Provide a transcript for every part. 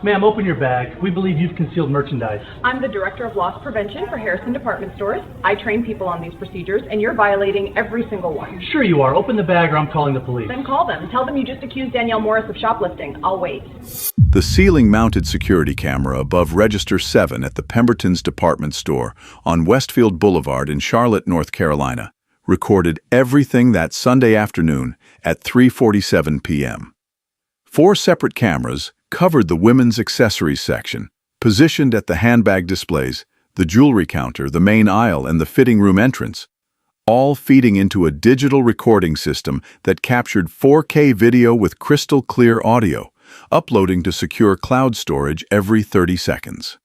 Ma'am, open your bag. We believe you've concealed merchandise. I'm the Director of Loss Prevention for Harrison Department Stores. I train people on these procedures, and you're violating every single one. Sure you are. Open the bag or I'm calling the police. Then call them. Tell them you just accused Danielle Morris of shoplifting. I'll wait. The ceiling-mounted security camera above Register 7 at the Pemberton's department store on Westfield Boulevard in Charlotte, North Carolina, recorded everything that Sunday afternoon at 3:47 p.m. 4 separate cameras covered the women's accessories section, positioned at the handbag displays, the jewelry counter, the main aisle, and the fitting room entrance, all feeding into a digital recording system that captured 4K video with crystal clear audio, uploading to secure cloud storage every 30 seconds.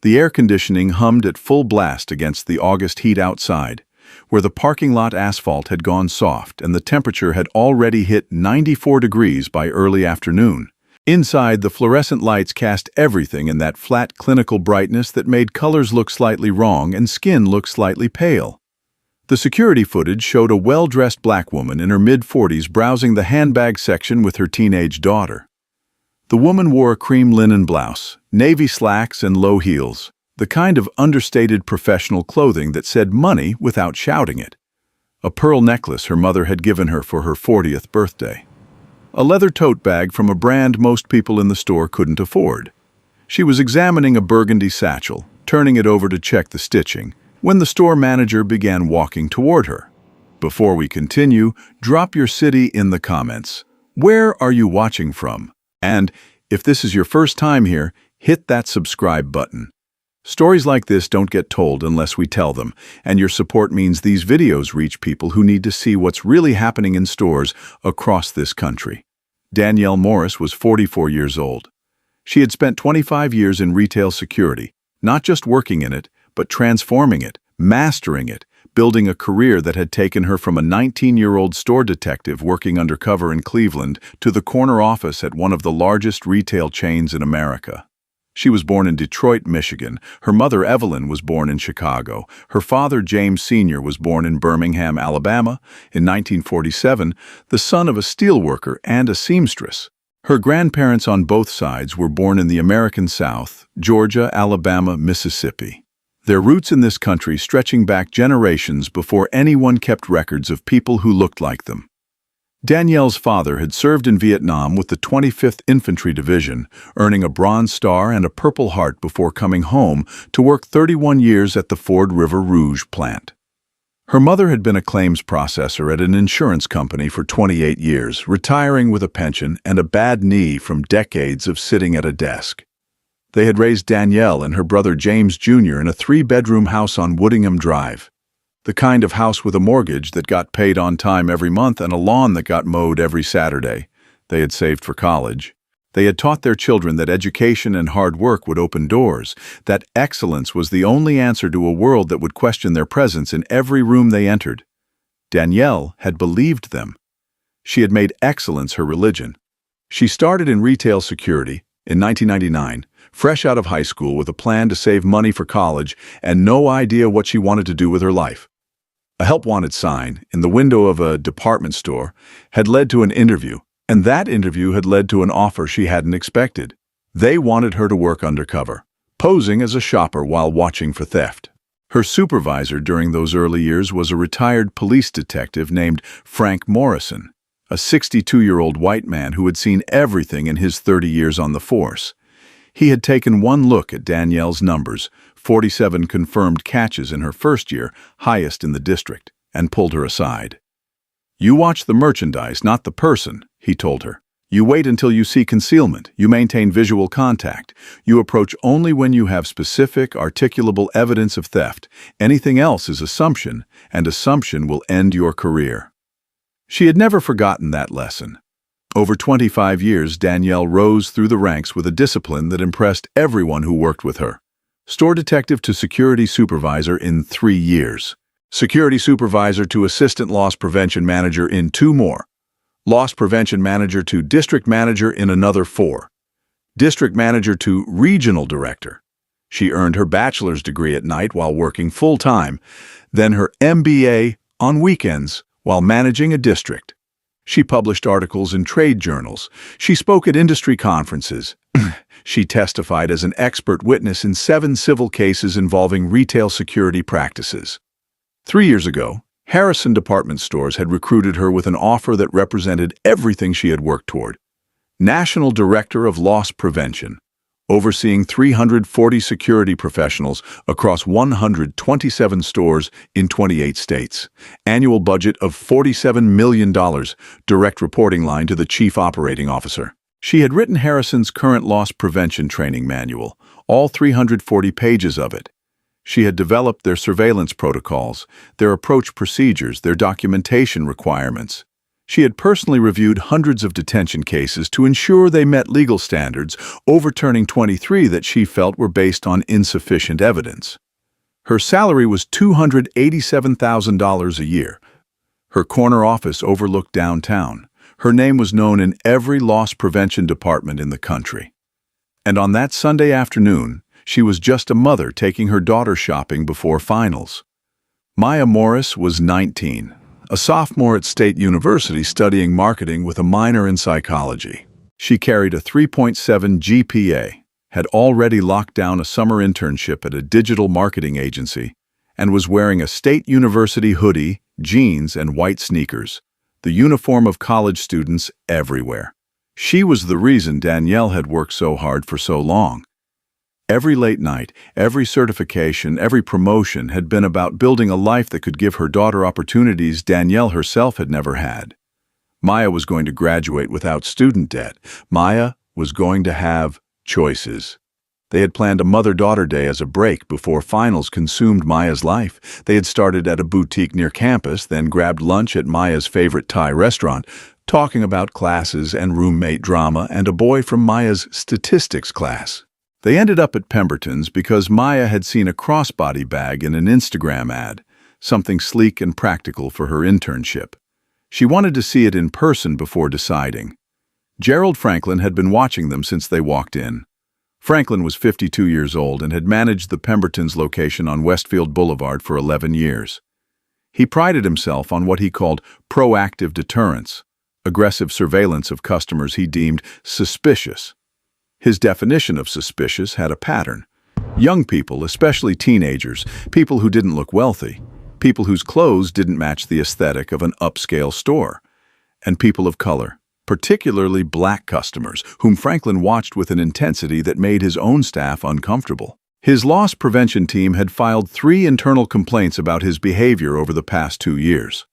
The air conditioning hummed at full blast against the August heat outside, where the parking lot asphalt had gone soft and the temperature had already hit 94 degrees by early afternoon. Inside, the fluorescent lights cast everything in that flat clinical brightness that made colors look slightly wrong and skin look slightly pale. The security footage showed a well-dressed black woman in her mid-40s browsing the handbag section with her teenage daughter. The woman wore a cream linen blouse, navy slacks, and low heels, the kind of understated professional clothing that said money without shouting it. A pearl necklace her mother had given her for her 40th birthday. A leather tote bag from a brand most people in the store couldn't afford. She was examining a burgundy satchel, turning it over to check the stitching, when the store manager began walking toward her. Before we continue, drop your city in the comments. Where are you watching from? And if this is your first time here, hit that subscribe button. Stories like this don't get told unless we tell them, and your support means these videos reach people who need to see what's really happening in stores across this country. Danielle Morris was 44 years old. She had spent 25 years in retail security, not just working in it, but transforming it, mastering it, building a career that had taken her from a 19-year-old store detective working undercover in Cleveland to the corner office at one of the largest retail chains in America. She was born in Detroit, Michigan. Her mother, Evelyn, was born in Chicago. Her father, James Sr., was born in Birmingham, Alabama. In 1947, the son of a steelworker and a seamstress. Her grandparents on both sides were born in the American South, Georgia, Alabama, Mississippi. Their roots in this country stretching back generations before anyone kept records of people who looked like them. Danielle's father had served in Vietnam with the 25th Infantry Division, earning a Bronze Star and a Purple Heart before coming home to work 31 years at the Ford River Rouge plant. Her mother had been a claims processor at an insurance company for 28 years, retiring with a pension and a bad knee from decades of sitting at a desk. They had raised Danielle and her brother James Jr. in a 3-bedroom house on Woodingham Drive. The kind of house with a mortgage that got paid on time every month and a lawn that got mowed every Saturday. They had saved for college. They had taught their children that education and hard work would open doors, that excellence was the only answer to a world that would question their presence in every room they entered. Danielle had believed them. She had made excellence her religion. She started in retail security in 1999, fresh out of high school with a plan to save money for college and no idea what she wanted to do with her life. A help wanted sign in the window of a department store had led to an interview, and that interview had led to an offer she hadn't expected. They wanted her to work undercover, posing as a shopper while watching for theft. Her supervisor during those early years was a retired police detective named Frank Morrison, a 62-year-old white man who had seen everything in his 30 years on the force. He had taken one look at Danielle's numbers, 47 confirmed catches in her first year, highest in the district, and pulled her aside. "You watch the merchandise, not the person," he told her. "You wait until you see concealment. You maintain visual contact. You approach only when you have specific, articulable evidence of theft. Anything else is assumption, and assumption will end your career." She had never forgotten that lesson. Over 25 years, Danielle rose through the ranks with a discipline that impressed everyone who worked with her. Store detective to security supervisor in 3 years. Security supervisor to assistant loss prevention manager in 2 more. Loss prevention manager to district manager in another 4. District manager to regional director. She earned her bachelor's degree at night while working full-time, then her MBA on weekends while managing a district. She published articles in trade journals. She spoke at industry conferences. She testified as an expert witness in 7 civil cases involving retail security practices. 3 years ago, Harrison Department Stores had recruited her with an offer that represented everything she had worked toward. National Director of Loss Prevention, overseeing 340 security professionals across 127 stores in 28 states. Annual budget of $47 million, direct reporting line to the Chief Operating Officer. She had written Harrison's current loss prevention training manual, all 340 pages of it. She had developed their surveillance protocols, their approach procedures, their documentation requirements. She had personally reviewed hundreds of detention cases to ensure they met legal standards, overturning 23 that she felt were based on insufficient evidence. Her salary was $287,000 a year. Her corner office overlooked downtown. Her name was known in every loss prevention department in the country. And on that Sunday afternoon, she was just a mother taking her daughter shopping before finals. Maya Morris was 19, a sophomore at State University studying marketing with a minor in psychology. She carried a 3.7 GPA, had already locked down a summer internship at a digital marketing agency, and was wearing a State University hoodie, jeans, and white sneakers, the uniform of college students everywhere. She was the reason Danielle had worked so hard for so long. Every late night, every certification, every promotion had been about building a life that could give her daughter opportunities Danielle herself had never had. Maya was going to graduate without student debt. Maya was going to have choices. They had planned a mother-daughter day as a break before finals consumed Maya's life. They had started at a boutique near campus, then grabbed lunch at Maya's favorite Thai restaurant, talking about classes and roommate drama and a boy from Maya's statistics class. They ended up at Pemberton's because Maya had seen a crossbody bag in an Instagram ad, something sleek and practical for her internship. She wanted to see it in person before deciding. Gerald Franklin had been watching them since they walked in. Franklin was 52 years old and had managed the Pemberton's location on Westfield Boulevard for 11 years. He prided himself on what he called proactive deterrence, aggressive surveillance of customers he deemed suspicious. His definition of suspicious had a pattern. Young people, especially teenagers, people who didn't look wealthy, people whose clothes didn't match the aesthetic of an upscale store, and people of color, particularly black customers, whom Franklin watched with an intensity that made his own staff uncomfortable. His loss prevention team had filed 3 internal complaints about his behavior over the past 2 years.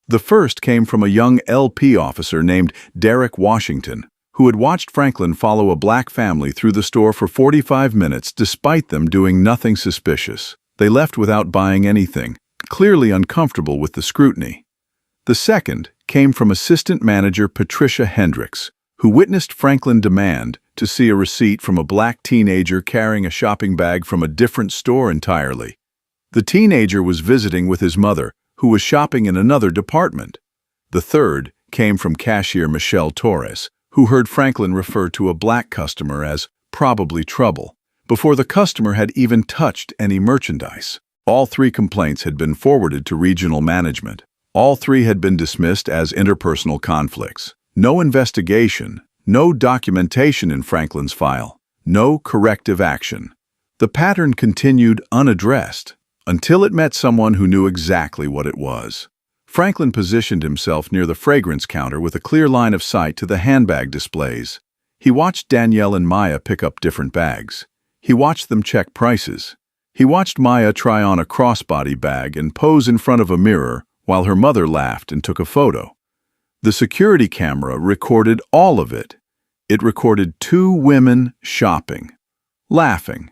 The first came from a young LP officer named Derek Washington, who had watched Franklin follow a black family through the store for 45 minutes despite them doing nothing suspicious. They left without buying anything, clearly uncomfortable with the scrutiny. The second came from assistant manager Patricia Hendricks, who witnessed Franklin demand to see a receipt from a black teenager carrying a shopping bag from a different store entirely. The teenager was visiting with his mother, who was shopping in another department. The third came from cashier Michelle Torres, who heard Franklin refer to a black customer as probably trouble, before the customer had even touched any merchandise. All 3 complaints had been forwarded to regional management. All 3 had been dismissed as interpersonal conflicts. No investigation, no documentation in Franklin's file, no corrective action. The pattern continued unaddressed until it met someone who knew exactly what it was. Franklin positioned himself near the fragrance counter with a clear line of sight to the handbag displays. He watched Danielle and Maya pick up different bags. He watched them check prices. He watched Maya try on a crossbody bag and pose in front of a mirror while her mother laughed and took a photo. The security camera recorded all of it. It recorded 2 women shopping, laughing,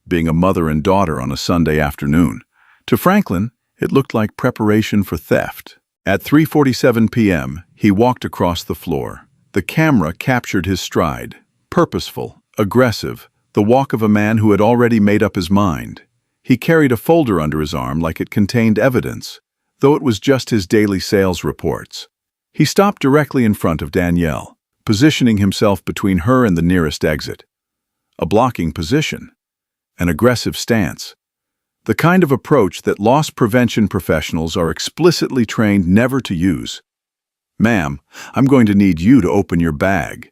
being a mother and daughter on a Sunday afternoon. To Franklin, it looked like preparation for theft. At 3:47 p.m., he walked across the floor. The camera captured his stride, purposeful, aggressive, the walk of a man who had already made up his mind. He carried a folder under his arm like it contained evidence, though it was just his daily sales reports. He stopped directly in front of Danielle, positioning himself between her and the nearest exit. A blocking position, an aggressive stance. The kind of approach that loss prevention professionals are explicitly trained never to use. "Ma'am, I'm going to need you to open your bag.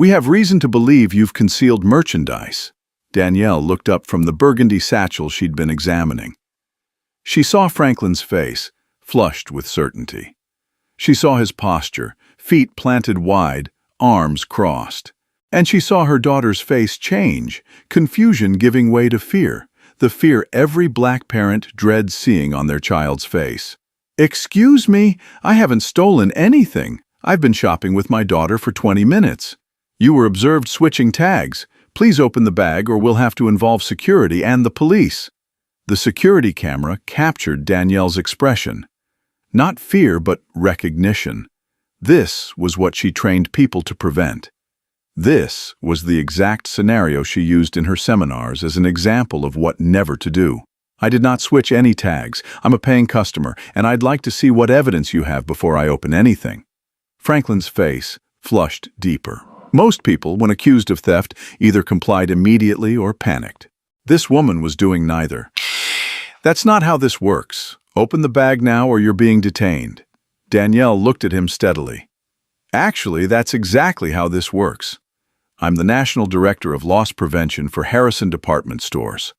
We have reason to believe you've concealed merchandise. Danielle looked up from the burgundy satchel she'd been examining. She saw Franklin's face, flushed with certainty. She saw his posture, feet planted wide, arms crossed. And she saw her daughter's face change, confusion giving way to fear, the fear every black parent dreads seeing on their child's face. "Excuse me, I haven't stolen anything. I've been shopping with my daughter for 20 minutes. You were observed switching tags. Please open the bag or we'll have to involve security and the police." The security camera captured Danielle's expression. Not fear, but recognition. This was what she trained people to prevent. This was the exact scenario she used in her seminars as an example of what never to do. "I did not switch any tags. I'm a paying customer, and I'd like to see what evidence you have before I open anything." Franklin's face flushed deeper. Most people, when accused of theft, either complied immediately or panicked. This woman was doing neither. "That's not how this works. Open the bag now or you're being detained." Danielle looked at him steadily. "Actually, that's exactly how this works. I'm the National Director of Loss Prevention for Harrison Department Stores.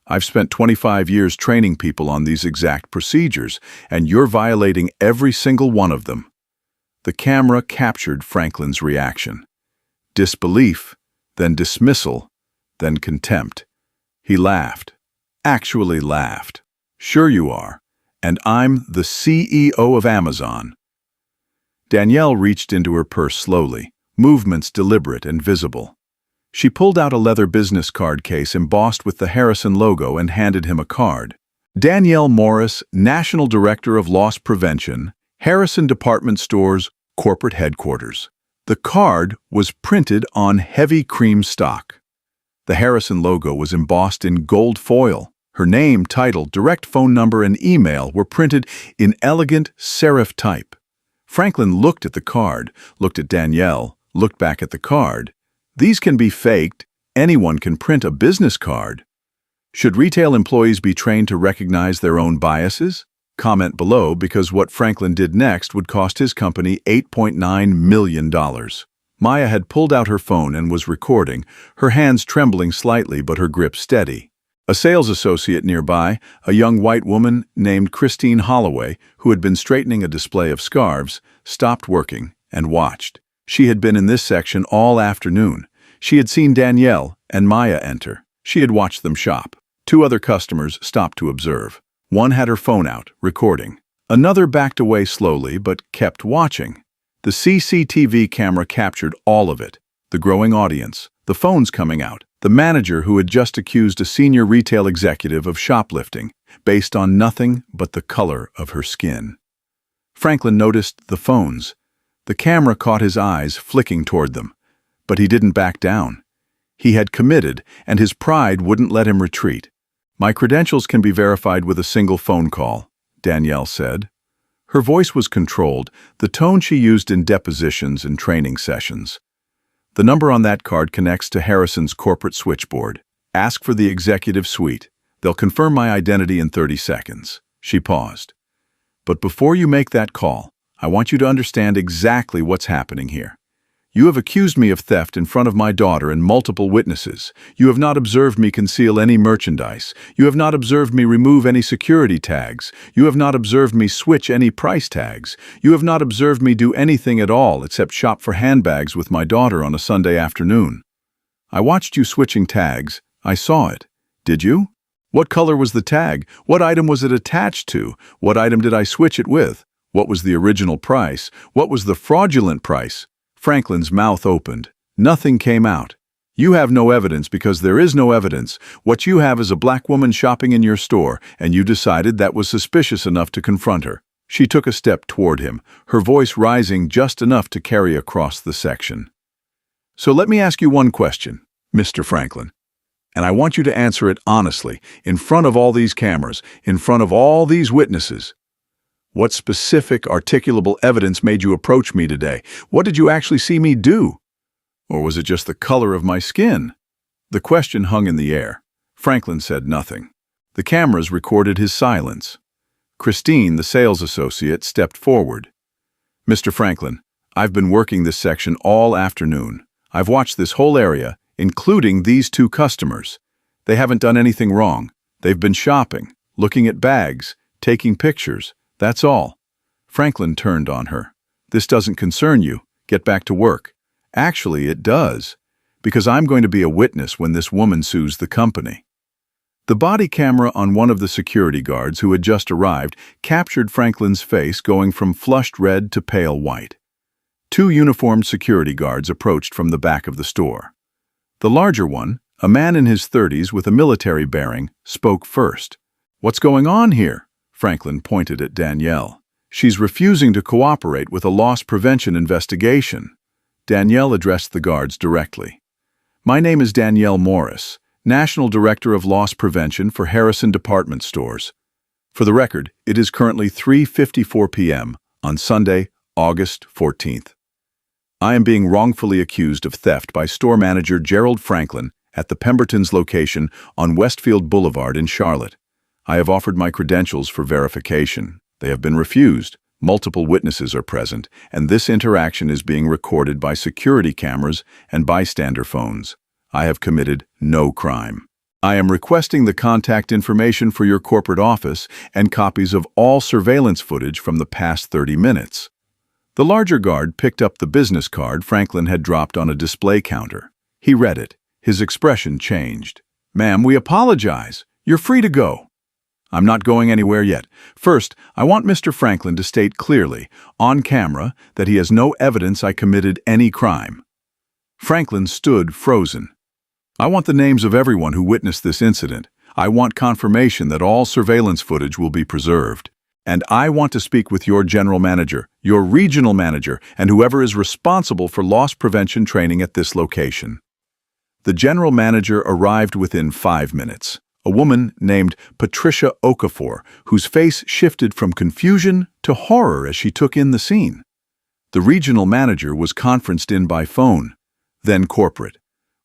I've spent 25 years training people on these exact procedures, and you're violating every single one of them." The camera captured Franklin's reaction. Disbelief, then dismissal, then contempt. He laughed. Actually laughed. "Sure you are. And I'm the CEO of Amazon." Danielle reached into her purse slowly, movements deliberate and visible. She pulled out a leather business card case embossed with the Harrison logo and handed him a card. "Danielle Morris, National Director of Loss Prevention, Harrison Department Stores, Corporate Headquarters." The card was printed on heavy cream stock. The Harrison logo was embossed in gold foil. Her name, title, direct phone number, and email were printed in elegant serif type. Franklin looked at the card, looked at Danielle, looked back at the card. These can be faked. Anyone can print a business card. Should retail employees be trained to recognize their own biases? Comment below, because what Franklin did next would cost his company $8.9 million. Maya had pulled out her phone and was recording, her hands trembling slightly but her grip steady. A sales associate nearby, a young white woman named Christine Holloway, who had been straightening a display of scarves, stopped working and watched. She had been in this section all afternoon. She had seen Danielle and Maya enter. She had watched them shop. Two other customers stopped to observe. One had her phone out, recording. Another backed away slowly but kept watching. The CCTV camera captured all of it. The growing audience, the phones coming out, the manager who had just accused a senior retail executive of shoplifting, based on nothing but the color of her skin. Franklin noticed the phones. The camera caught his eyes flicking toward them, but he didn't back down. He had committed, and his pride wouldn't let him retreat. "My credentials can be verified with a single phone call," Danielle said. Her voice was controlled, the tone she used in depositions and training sessions. "The number on that card connects to Harrison's corporate switchboard. Ask for the executive suite. They'll confirm my identity in 30 seconds. She paused. "But before you make that call, I want you to understand exactly what's happening here. You have accused me of theft in front of my daughter and multiple witnesses. You have not observed me conceal any merchandise. You have not observed me remove any security tags. You have not observed me switch any price tags. You have not observed me do anything at all except shop for handbags with my daughter on a Sunday afternoon. I watched you switching tags. I saw it. Did you? What color was the tag? What item was it attached to? What item did I switch it with? What was the original price? What was the fraudulent price?" Franklin's mouth opened. Nothing came out. "You have no evidence because there is no evidence. What you have is a black woman shopping in your store, and you decided that was suspicious enough to confront her." She took a step toward him, her voice rising just enough to carry across the section. "So let me ask you one question, Mr. Franklin, and I want you to answer it honestly, in front of all these cameras, in front of all these witnesses. What specific, articulable evidence made you approach me today? What did you actually see me do? Or was it just the color of my skin?" The question hung in the air. Franklin said nothing. The cameras recorded his silence. Christine, the sales associate, stepped forward. "Mr. Franklin, I've been working this section all afternoon. I've watched this whole area, including these two customers. They haven't done anything wrong. They've been shopping, looking at bags, taking pictures. That's all." Franklin turned on her. "This doesn't concern you. Get back to work." "Actually, it does, because I'm going to be a witness when this woman sues the company." The body camera on one of the security guards who had just arrived captured Franklin's face going from flushed red to pale white. Two uniformed security guards approached from the back of the store. The larger one, a man in his 30s with a military bearing, spoke first. "What's going on here?" Franklin pointed at Danielle. "She's refusing to cooperate with a loss prevention investigation." Danielle addressed the guards directly. "My name is Danielle Morris, National Director of Loss Prevention for Harrison Department Stores. For the record, it is currently 3:54 p.m. on Sunday, August 14th. I am being wrongfully accused of theft by store manager Gerald Franklin at the Pemberton's location on Westfield Boulevard in Charlotte. I have offered my credentials for verification. They have been refused. Multiple witnesses are present, and this interaction is being recorded by security cameras and bystander phones. I have committed no crime. I am requesting the contact information for your corporate office and copies of all surveillance footage from the past 30 minutes. The larger guard picked up the business card Franklin had dropped on a display counter. He read it. His expression changed. "Ma'am, we apologize. You're free to go." "I'm not going anywhere yet. First, I want Mr. Franklin to state clearly, on camera, that he has no evidence I committed any crime." Franklin stood frozen. "I want the names of everyone who witnessed this incident. I want confirmation that all surveillance footage will be preserved. And I want to speak with your general manager, your regional manager, and whoever is responsible for loss prevention training at this location." The general manager arrived within 5 minutes. A woman named Patricia Okafor, whose face shifted from confusion to horror as she took in the scene. The regional manager was conferenced in by phone, then corporate.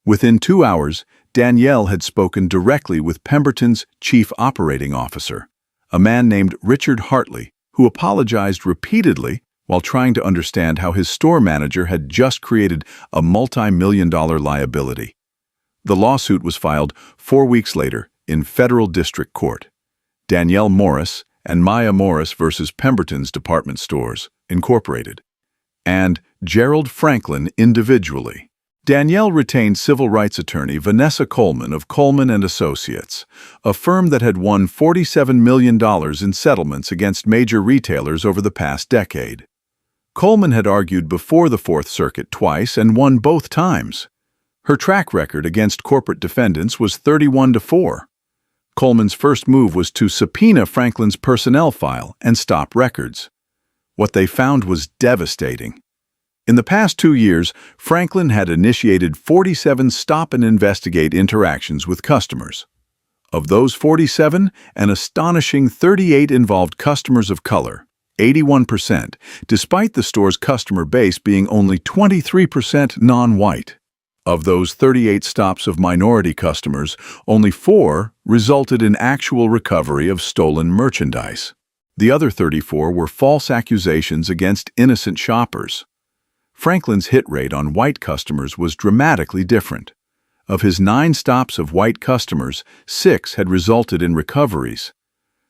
Within 2 hours, Danielle had spoken directly with Pemberton's chief operating officer, a man named Richard Hartley, who apologized repeatedly while trying to understand how his store manager had just created a multi-million-dollar liability. The lawsuit was filed 4 weeks later in federal district court. Danielle Morris and Maya Morris versus Pemberton's Department Stores, Incorporated, and Gerald Franklin individually. Danielle retained civil rights attorney Vanessa Coleman of Coleman & Associates, a firm that had won $47 million in settlements against major retailers over the past decade. Coleman had argued before the Fourth Circuit twice and won both times. Her track record against corporate defendants was 31-4. Coleman's first move was to subpoena Franklin's personnel file and stop records. What they found was devastating. In the past 2 years, Franklin had initiated 47 stop-and-investigate interactions with customers. Of those 47, an astonishing 38 involved customers of color, 81%, despite the store's customer base being only 23% non-white. Of those 38 stops of minority customers, only 4 resulted in actual recovery of stolen merchandise. The other 34 were false accusations against innocent shoppers. Franklin's hit rate on white customers was dramatically different. Of his 9 stops of white customers, 6 had resulted in recoveries.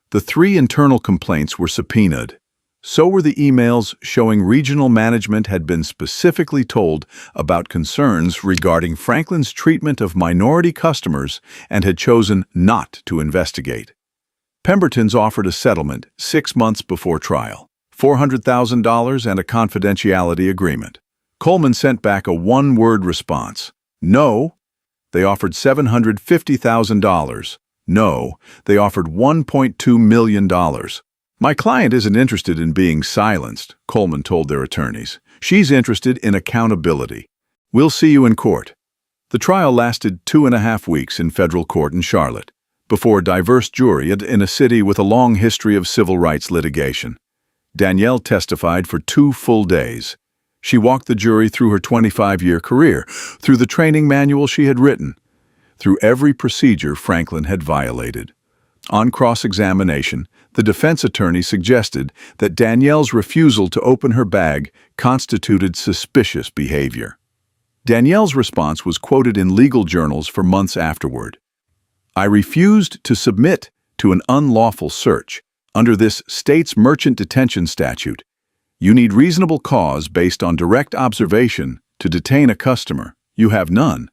The 3 internal complaints were subpoenaed. So were the emails showing regional management had been specifically told about concerns regarding Franklin's treatment of minority customers and had chosen not to investigate. Pemberton's offered a settlement 6 months before trial, $400,000 and a confidentiality agreement. Coleman sent back a one-word response. No. They offered $750,000. No. They offered $1.2 million. My client isn't interested in being silenced, Coleman told their attorneys. She's interested in accountability. We'll see you in court. The trial lasted 2.5 weeks in federal court in Charlotte, before a diverse jury in a city with a long history of civil rights litigation. Danielle testified for 2 full days. She walked the jury through her 25-year career, through the training manual she had written, through every procedure Franklin had violated. On cross-examination, the defense attorney suggested that Danielle's refusal to open her bag constituted suspicious behavior. Danielle's response was quoted in legal journals for months afterward. "I refused to submit to an unlawful search. Under this state's merchant detention statute, you need reasonable cause based on direct observation to detain a customer. You have none.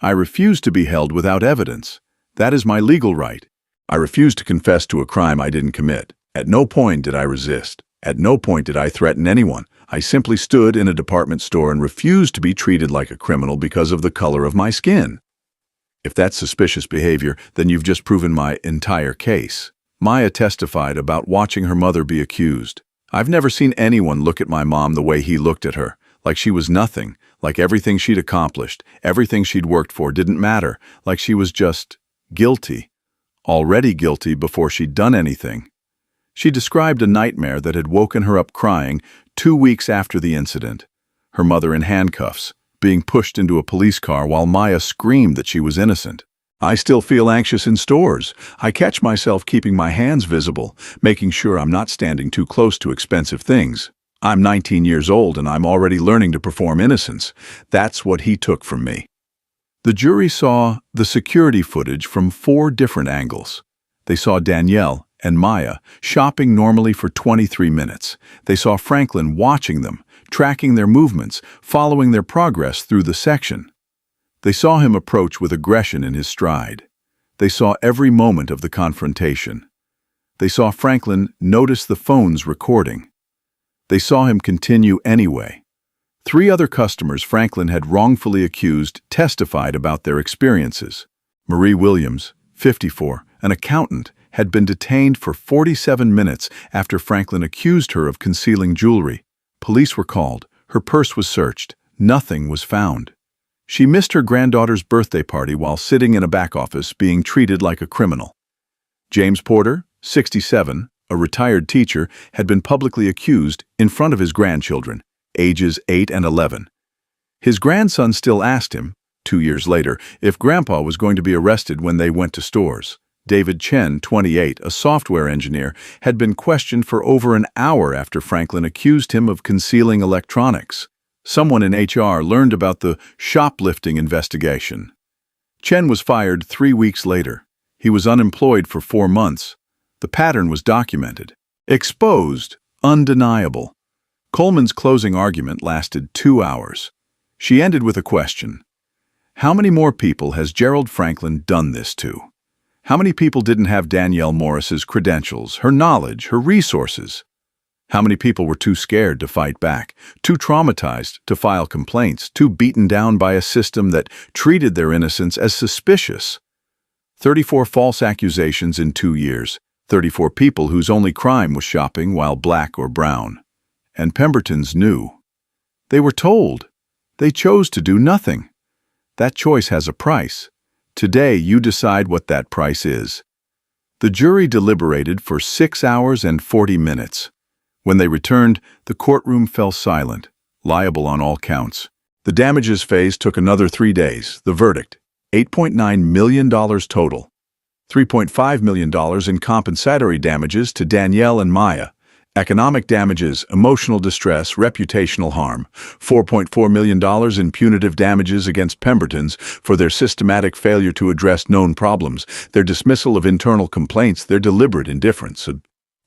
I refuse to be held without evidence. That is my legal right. I refuse to confess to a crime I didn't commit. At no point did I resist. At no point did I threaten anyone. I simply stood in a department store and refused to be treated like a criminal because of the color of my skin." If that's suspicious behavior, then you've just proven my entire case. Maya testified about watching her mother be accused. "I've never seen anyone look at my mom the way he looked at her, like she was nothing, like everything she'd accomplished, everything she'd worked for didn't matter, like she was just guilty, already guilty before she'd done anything." She described a nightmare that had woken her up crying 2 weeks after the incident. Her mother in handcuffs, being pushed into a police car while Maya screamed that she was innocent. "I still feel anxious in stores. I catch myself keeping my hands visible, making sure I'm not standing too close to expensive things. I'm 19 years old and I'm already learning to perform innocence. That's what he took from me." The jury saw the security footage from 4 different angles. They saw Danielle and Maya shopping normally for 23 minutes. They saw Franklin watching them, tracking their movements, following their progress through the section. They saw him approach with aggression in his stride. They saw every moment of the confrontation. They saw Franklin notice the phone's recording. They saw him continue anyway. 3 other customers Franklin had wrongfully accused testified about their experiences. Marie Williams, 54, an accountant, had been detained for 47 minutes after Franklin accused her of concealing jewelry. Police were called. Her purse was searched. Nothing was found. She missed her granddaughter's birthday party while sitting in a back office being treated like a criminal. James Porter, 67, a retired teacher, had been publicly accused in front of his grandchildren, ages 8 and 11. His grandson still asked him, 2 years later, if Grandpa was going to be arrested when they went to stores. David Chen, 28, a software engineer, had been questioned for over an hour after Franklin accused him of concealing electronics. Someone in HR learned about the shoplifting investigation. Chen was fired 3 weeks later. He was unemployed for 4 months. The pattern was documented. Exposed, undeniable. Coleman's closing argument lasted 2 hours. She ended with a question. How many more people has Gerald Franklin done this to? How many people didn't have Danielle Morris's credentials, her knowledge, her resources? How many people were too scared to fight back, too traumatized to file complaints, too beaten down by a system that treated their innocence as suspicious? 34 false accusations in 2 years, 34 people whose only crime was shopping while black or brown. And Pembertons knew. They were told. They chose to do nothing. That choice has a price. Today, you decide what that price is. The jury deliberated for 6 hours and 40 minutes. When they returned, the courtroom fell silent, liable on all counts. The damages phase took another 3 days. The verdict, $8.9 million total. $3.5 million in compensatory damages to Danielle and Maya. Economic damages, emotional distress, reputational harm. $4.4 million in punitive damages against Pembertons for their systematic failure to address known problems, their dismissal of internal complaints, their deliberate indifference.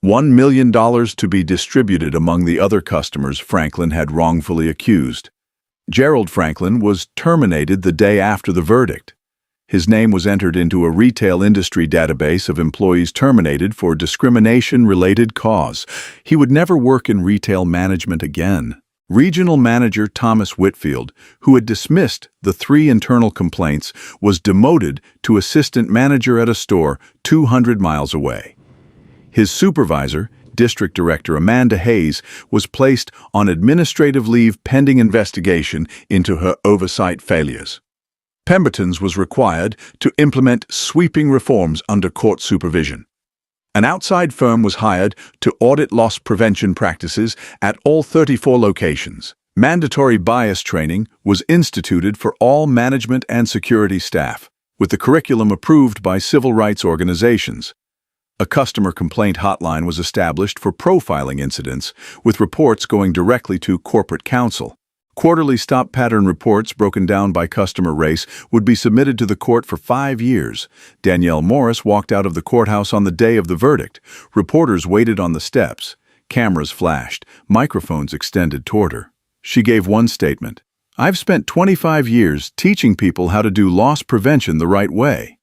$1 million to be distributed among the other customers Franklin had wrongfully accused. Gerald Franklin was terminated the day after the verdict. His name was entered into a retail industry database of employees terminated for discrimination-related cause. He would never work in retail management again. Regional manager Thomas Whitfield, who had dismissed the 3 internal complaints, was demoted to assistant manager at a store 200 miles away. His supervisor, District Director Amanda Hayes, was placed on administrative leave pending investigation into her oversight failures. Pemberton's was required to implement sweeping reforms under court supervision. An outside firm was hired to audit loss prevention practices at all 34 locations. Mandatory bias training was instituted for all management and security staff, with the curriculum approved by civil rights organizations. A customer complaint hotline was established for profiling incidents, with reports going directly to corporate counsel. Quarterly stop pattern reports broken down by customer race would be submitted to the court for 5 years. Danielle Morris walked out of the courthouse on the day of the verdict. Reporters waited on the steps. Cameras flashed, microphones extended toward her. She gave one statement. "I've spent 25 years teaching people how to do loss prevention the right way.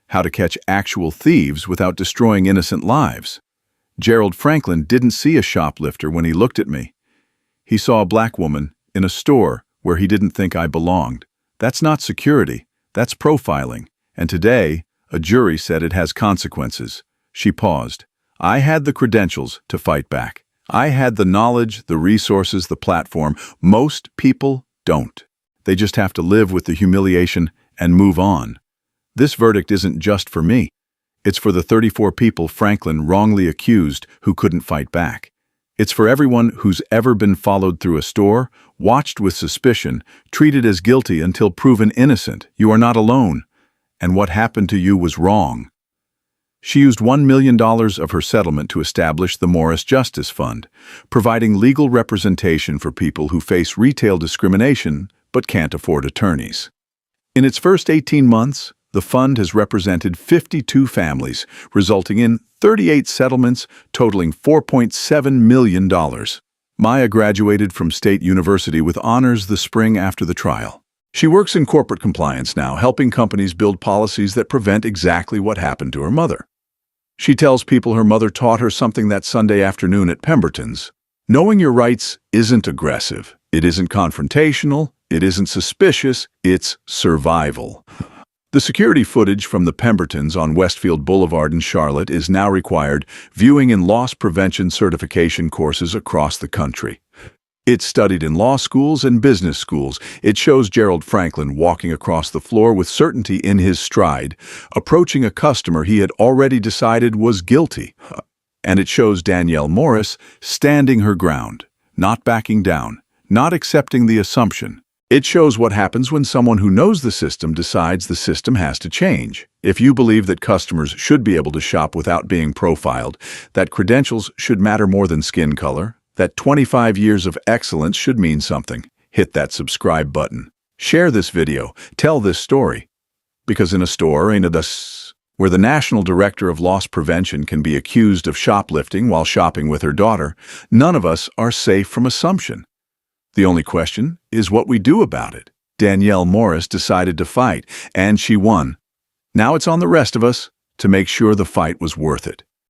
How to catch actual thieves without destroying innocent lives." Gerald Franklin didn't see a shoplifter when he looked at me. He saw a black woman in a store where he didn't think I belonged. That's not security, that's profiling. And today, a jury said it has consequences. She paused. I had the credentials to fight back. I had the knowledge, the resources, the platform. Most people don't. They just have to live with the humiliation and move on. This verdict isn't just for me. It's for the 34 people Franklin wrongly accused who couldn't fight back. It's for everyone who's ever been followed through a store, watched with suspicion, treated as guilty until proven innocent. You are not alone. And what happened to you was wrong. She used $1 million of her settlement to establish the Morris Justice Fund, providing legal representation for people who face retail discrimination but can't afford attorneys. In its first 18 months, the fund has represented 52 families, resulting in 38 settlements totaling $4.7 million. Maya graduated from State University with honors the spring after the trial. She works in corporate compliance now, helping companies build policies that prevent exactly what happened to her mother. She tells people her mother taught her something that Sunday afternoon at Pemberton's. Knowing your rights isn't aggressive. It isn't confrontational. It isn't suspicious. It's survival. The security footage from the Pembertons on Westfield Boulevard in Charlotte is now required viewing in loss prevention certification courses across the country. It's studied in law schools and business schools. It shows Gerald Franklin walking across the floor with certainty in his stride, approaching a customer he had already decided was guilty. And it shows Danielle Morris standing her ground, not backing down, not accepting the assumption. It shows what happens when someone who knows the system decides the system has to change. If you believe that customers should be able to shop without being profiled, that credentials should matter more than skin color, that 25 years of excellence should mean something, hit that subscribe button. Share this video. Tell this story. Because in a store, ain't it where the National Director of Loss Prevention can be accused of shoplifting while shopping with her daughter, none of us are safe from assumption. The only question is what we do about it. Danielle Morris decided to fight, and she won. Now it's on the rest of us to make sure the fight was worth it.